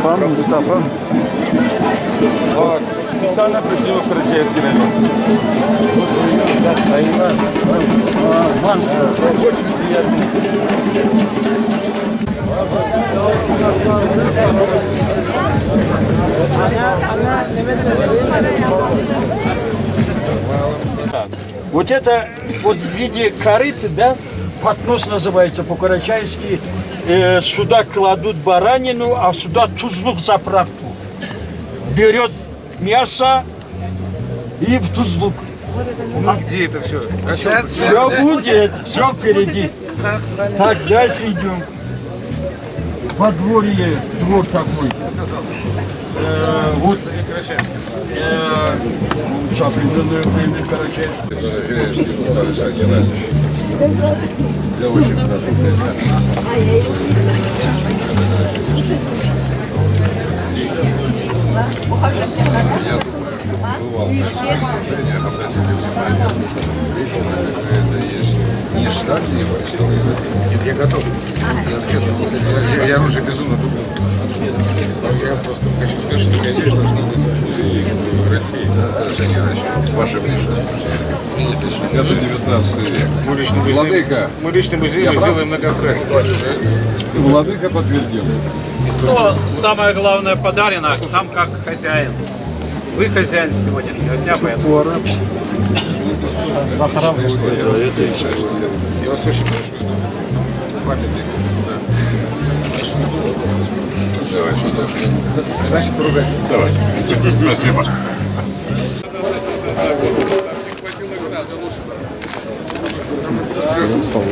Мустафа. Специально пришли в Карачаевский район. Очень приятно. Вот это вот в виде корыты, да, поднос называется по-карачаевски. Сюда кладут баранину, а сюда тузлук заправку. Берет мясо и в тузлук. А где это все? Все будет, все впереди. Так, дальше идем. Подворье, двор такой. Вот с определенное время Карачаевский. Я очень прошу тебя. Я думаю, что бывал в отношениях, обратите внимание, это есть не штат, не почтовый язык. Я готов. Я честно, я уже безумно люблю. Я просто хочу сказать, что конечно должна быть в России. Да, это не Россия. Ваше личное. Это 19 век. Мы личный музей сделаем многократно. Владыка подтвердил. Но самое главное подарено нам как хозяин. Вы хозяин сегодняшнего дня, поэтому... Я вас очень прошу. Памятник. Давай сюда. Значит, поругайтесь. Давай. Спасибо.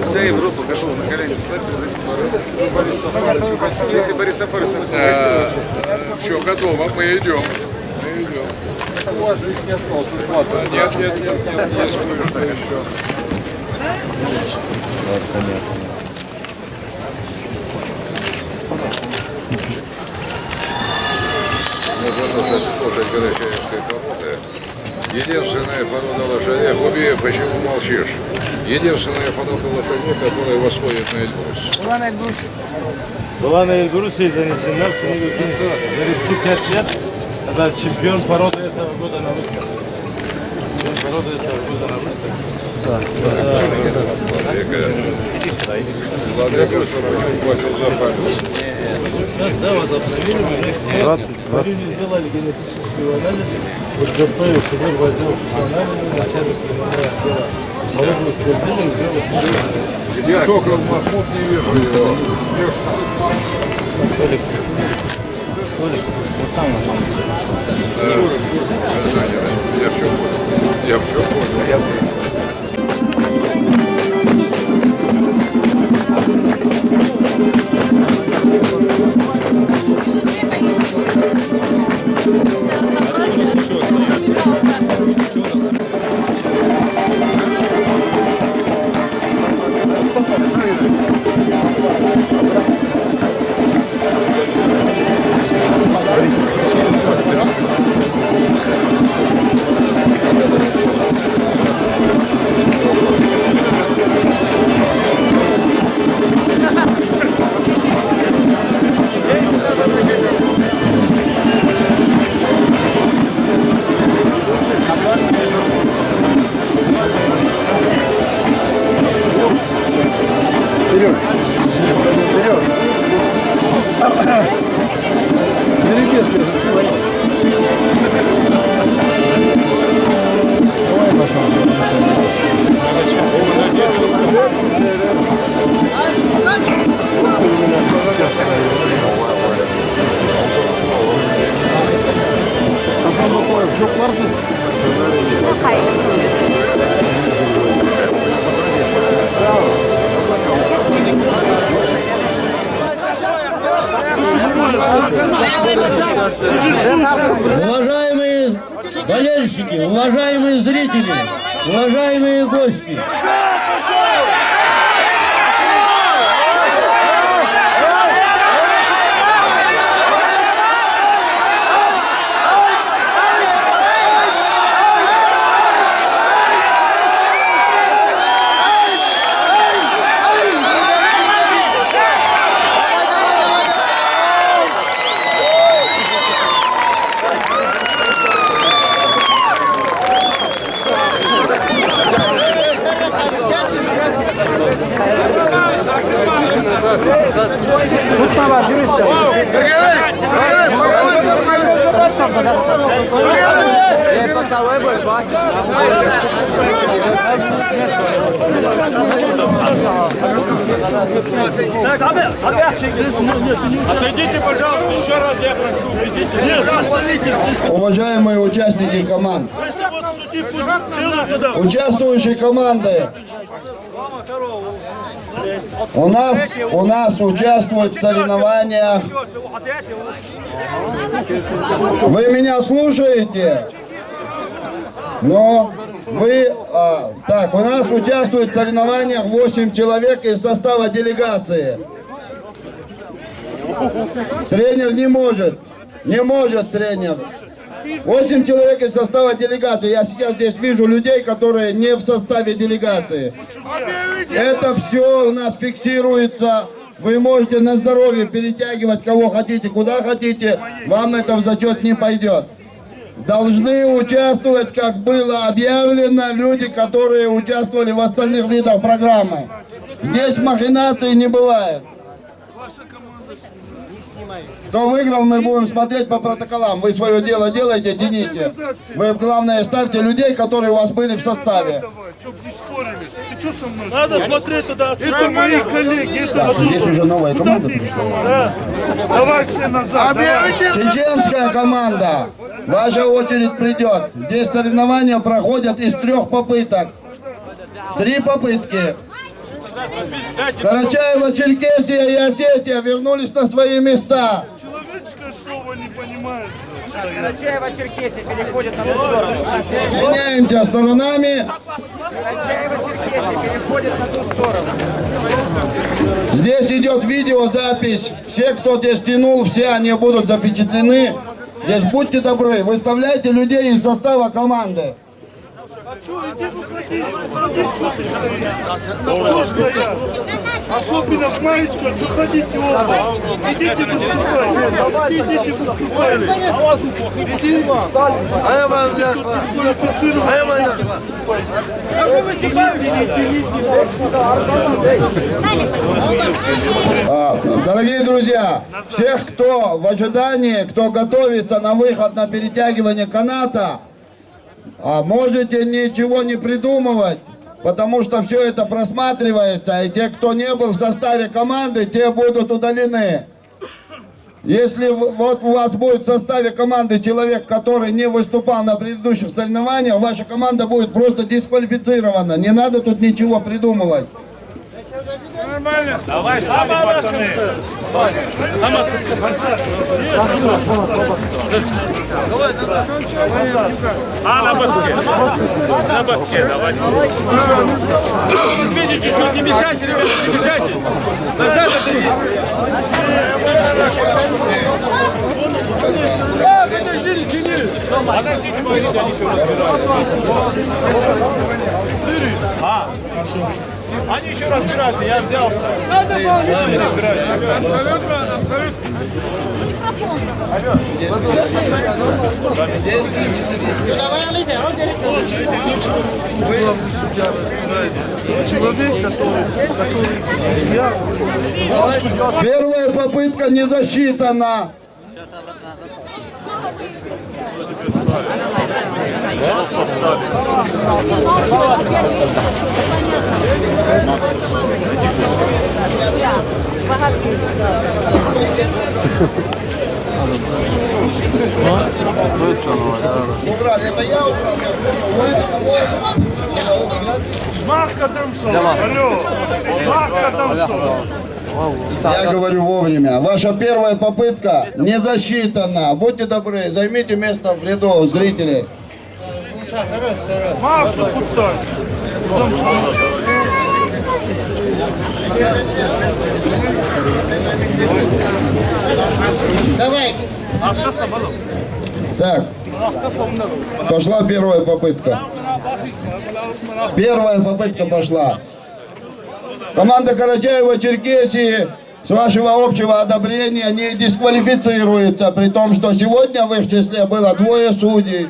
Вся Европа готова на колени встать. Если Борис Сафарович... Что, готово, мы идем. У вас же их не осталось. Нет, есть кое-что еще. Это тоже карачаевская порода. Единственная порода лошадей. Губи, почему молчишь? Единственная порода лошадей, которая восходит на Эльбрус. Была на Эльбрусе занесена в книгу Гиннесса. За 5 лет это чемпион породы этого года на выставке. Чемпион породы этого года на выставке. Владыка 40 платил за память. Сейчас завод обновили, мы сделали генетическую анализ. Вот ГП уже возил анализы, начали принимать дело. Поэтому твердили, сделали. Я только в Махмуд не вижу его. Толик, вот там на самом деле. Я все понял. Я все понял. Уважаемые болельщики, уважаемые зрители, уважаемые гости! Отойдите, пожалуйста, еще раз я прошу. Уважаемые участники команд, участвующие команды, у нас участвуют в соревнованиях. Вы меня слушаете? Но так, у нас участвует в соревнованиях 8 человек из состава делегации. Тренер не может тренер. 8 человек из состава делегации. Я сейчас здесь вижу людей, которые не в составе делегации. Это все у нас фиксируется. Вы можете на здоровье перетягивать кого хотите, куда хотите. Вам это в зачет не пойдет. Должны участвовать, как было объявлено, люди, которые участвовали в остальных видах программы. Здесь махинаций не бывает. Кто выиграл, мы будем смотреть по протоколам. Вы свое дело делаете, тяните. Вы, главное, ставьте людей, которые у вас были в составе. Надо смотреть туда. Это мои коллеги. Так, здесь уже новая команда пришла. Давай все назад. Чеченская команда. Ваша очередь придет. Здесь соревнования проходят из 3 попыток. 3 попытки. Карачаево, Черкесия и Осетия вернулись на свои места. Человеческое слово не понимает. Карачаево, Черкесия переходит на ту сторону. Меняемся сторонами. Карачаево, Черкесия переходит на ту сторону. Здесь идет видеозапись. Все, кто здесь тянул, все они будут запечатлены. Здесь будьте добры, выставляйте людей из состава команды. Что стоят? Особенно в маечках, выходите оба. Идите выступайте. Идите выступайте. Идите. А я вам Дорогие друзья, всех, кто в ожидании, кто готовится на выход на перетягивание каната, можете ничего не придумывать, потому что все это просматривается, и те, кто не был в составе команды, те будут удалены. Если вот у вас будет в составе команды человек, который не выступал на предыдущих соревнованиях, ваша команда будет просто дисквалифицирована. Не надо тут ничего придумывать. нормально. Давай, стали, пацаны. На боске. На боске, давай. Видите, чуть-чуть не мешайте, ребята, не мешайте. Назад отойдите. Подождите, Денис. Подождите, погодите, они еще разбираются. Они еще разбираются, я взялся. Человек, который судья. Первая попытка не засчитана. Убрали, это я убрал. Шмахка Демсов. Алло. Шмахка Демсов. Я говорю вовремя. Ваша первая попытка не засчитана. Будьте добры, займите место в ряду зрителей. Массу путай. Давай. Так. Пошла первая попытка. Первая попытка пошла. Команда Карачаева-Черкесии с вашего общего одобрения не дисквалифицируется, при том, что сегодня в их числе было 2 судей.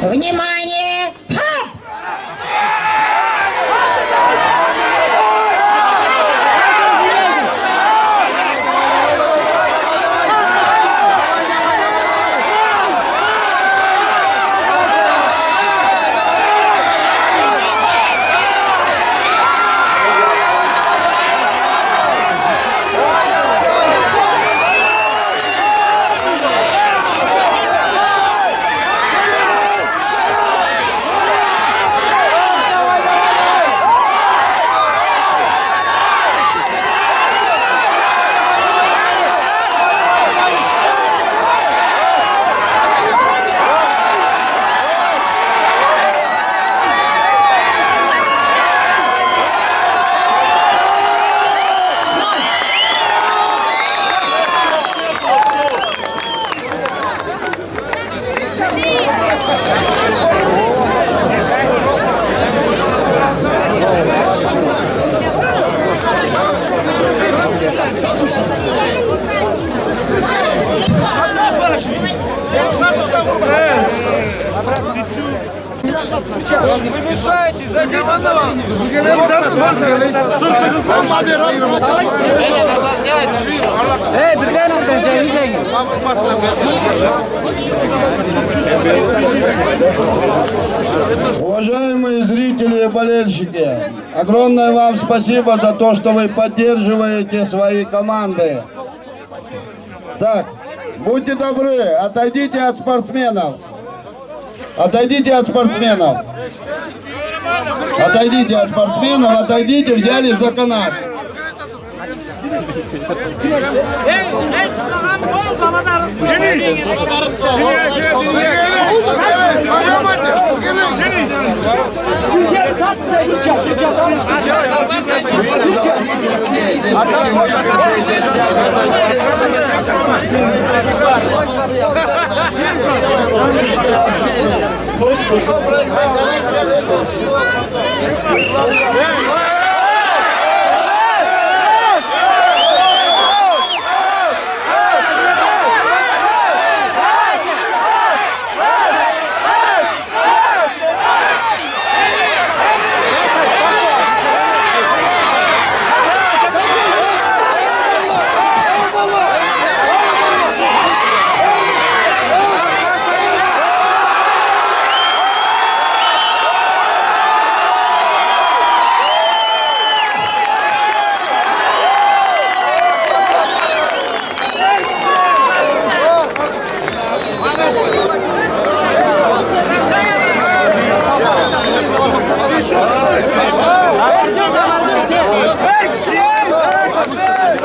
Внимание! Хап! Вы мешаете, зайдите за вами. Эй, бегай, Уважаемые зрители и болельщики, огромное вам спасибо за то, что вы поддерживаете свои команды. Так, будьте добры, отойдите от спортсменов. Отойдите от спортсменов. Отойдите от спортсменов, отойдите, взялись за канат.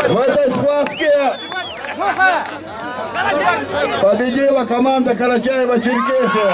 В этой схватке победила команда Карачаева-Черкесия.